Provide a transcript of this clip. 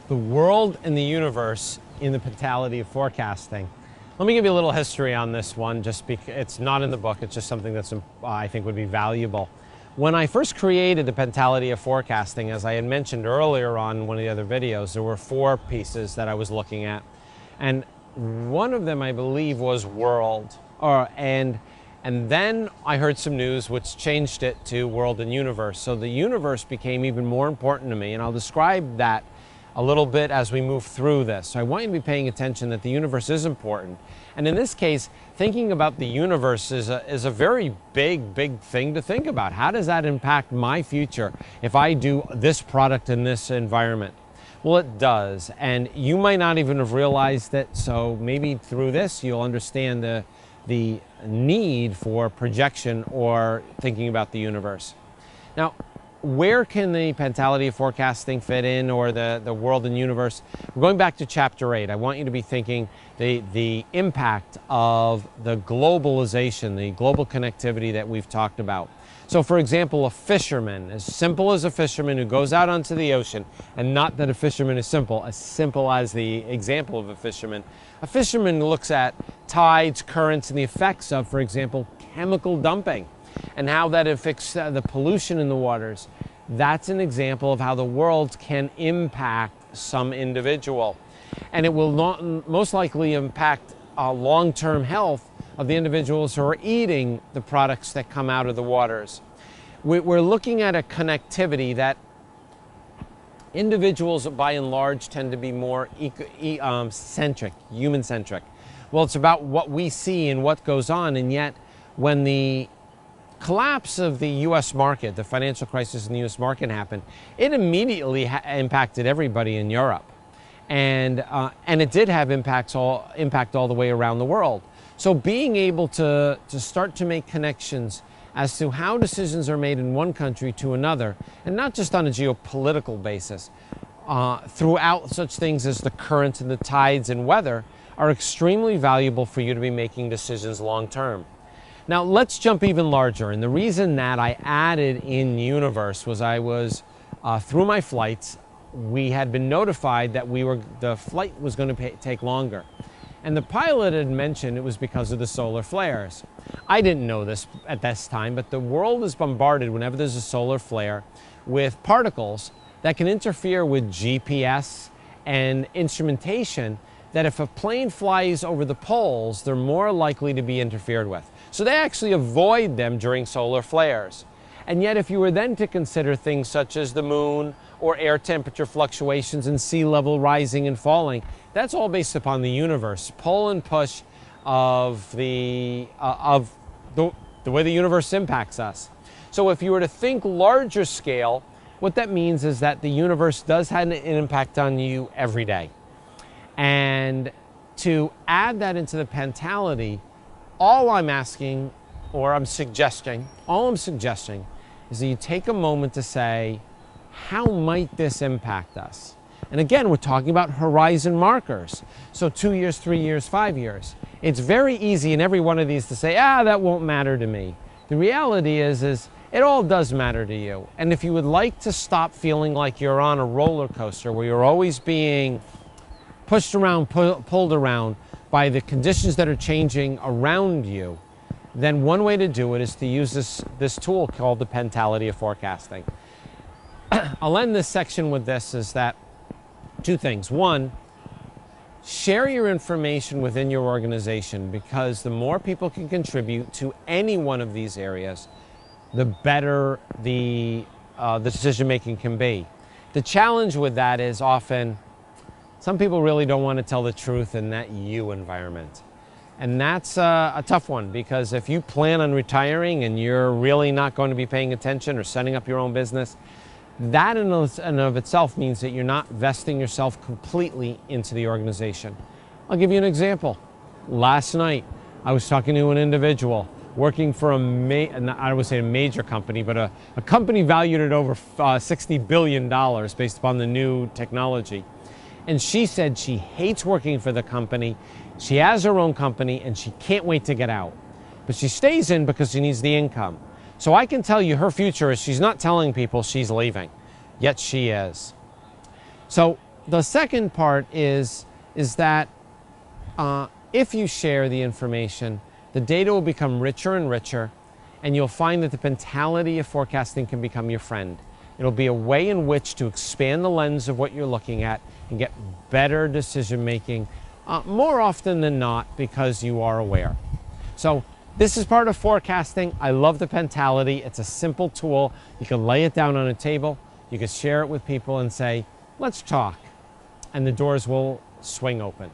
the world and the universe in the Pentality of Forecasting. Let me give you a little history on this one, just because it's not in the book, it's just something that's I think would be valuable. When I first created the Pentality of Forecasting, as I had mentioned earlier on one of the other videos, there were 4 pieces that I was looking at. And one of them, I believe, was world. And then I heard some news which changed it to world and universe. So the universe became even more important to me, and I'll describe that a little bit as we move through this. So I want you to be paying attention that the universe is important. And in this case, thinking about the universe is a very big thing to think about. How does that impact my future if I do this product in this environment? Well, it does, and you might not even have realized it, so maybe through this you'll understand the need for projection or thinking about the universe. Now, where can the Pentality of Forecasting fit in, or the world and universe? We're going back to chapter 8. I want you to be thinking the impact of the globalization, the global connectivity that we've talked about. So for example, a fisherman, as simple as a fisherman who goes out onto the ocean, and not that a fisherman is simple, as simple as the example of a fisherman looks at tides, currents, and the effects of, for example, chemical dumping, and how that affects the pollution in the waters. That's an example of how the world can impact some individual. And it will most likely impact long-term health of the individuals who are eating the products that come out of the waters. We're looking at a connectivity that individuals, by and large, tend to be more human-centric. Well, it's about what we see and what goes on, and yet when the collapse of the U.S. market, the financial crisis in the U.S. market happened, it immediately impacted everybody in Europe. And it did have impact all the way around the world. So being able to start to make connections as to how decisions are made in one country to another, and not just on a geopolitical basis, throughout such things as the currents and the tides and weather, are extremely valuable for you to be making decisions long term. Now let's jump even larger, and the reason that I added in universe was through my flights, we had been notified that the flight was going to take longer. And the pilot had mentioned it was because of the solar flares. I didn't know this at this time, but the world is bombarded whenever there's a solar flare with particles that can interfere with GPS and instrumentation, that if a plane flies over the poles, they're more likely to be interfered with. So they actually avoid them during solar flares. And yet if you were then to consider things such as the moon, or air temperature fluctuations and sea level rising and falling, that's all based upon the universe, pull and push of the way the universe impacts us. So if you were to think larger scale, what that means is that the universe does have an impact on you every day. And to add that into the Pentality, all I'm suggesting is that you take a moment to say, how might this impact us? And again, we're talking about horizon markers. So 2 years, 3 years, 5 years. It's very easy in every one of these to say, that won't matter to me. The reality is it all does matter to you. And if you would like to stop feeling like you're on a roller coaster where you're always being pushed around, pulled around by the conditions that are changing around you, then one way to do it is to use this tool called the Pentality of Forecasting. I'll end this section with this, is that 2 things. One, share your information within your organization, because the more people can contribute to any one of these areas, the better the decision making can be. The challenge with that is often some people really don't want to tell the truth in that you environment. And that's a tough one, because if you plan on retiring and you're really not going to be paying attention or setting up your own business, that in and of itself means that you're not vesting yourself completely into the organization. I'll give you an example. Last night, I was talking to an individual working for I would say a major company, but a company valued at over $60 billion based upon the new technology. And she said she hates working for the company. She has her own company and she can't wait to get out. But she stays in because she needs the income. So I can tell you her future is she's not telling people she's leaving, yet she is. So The second part is that if you share the information, the data will become richer and richer, and you'll find that the pentality of forecasting can become your friend. It'll be a way in which to expand the lens of what you're looking at and get better decision making more often than not because you are aware. So this is part of forecasting. I love the pentality. It's a simple tool. You can lay it down on a table. You can share it with people and say, let's talk. And the doors will swing open.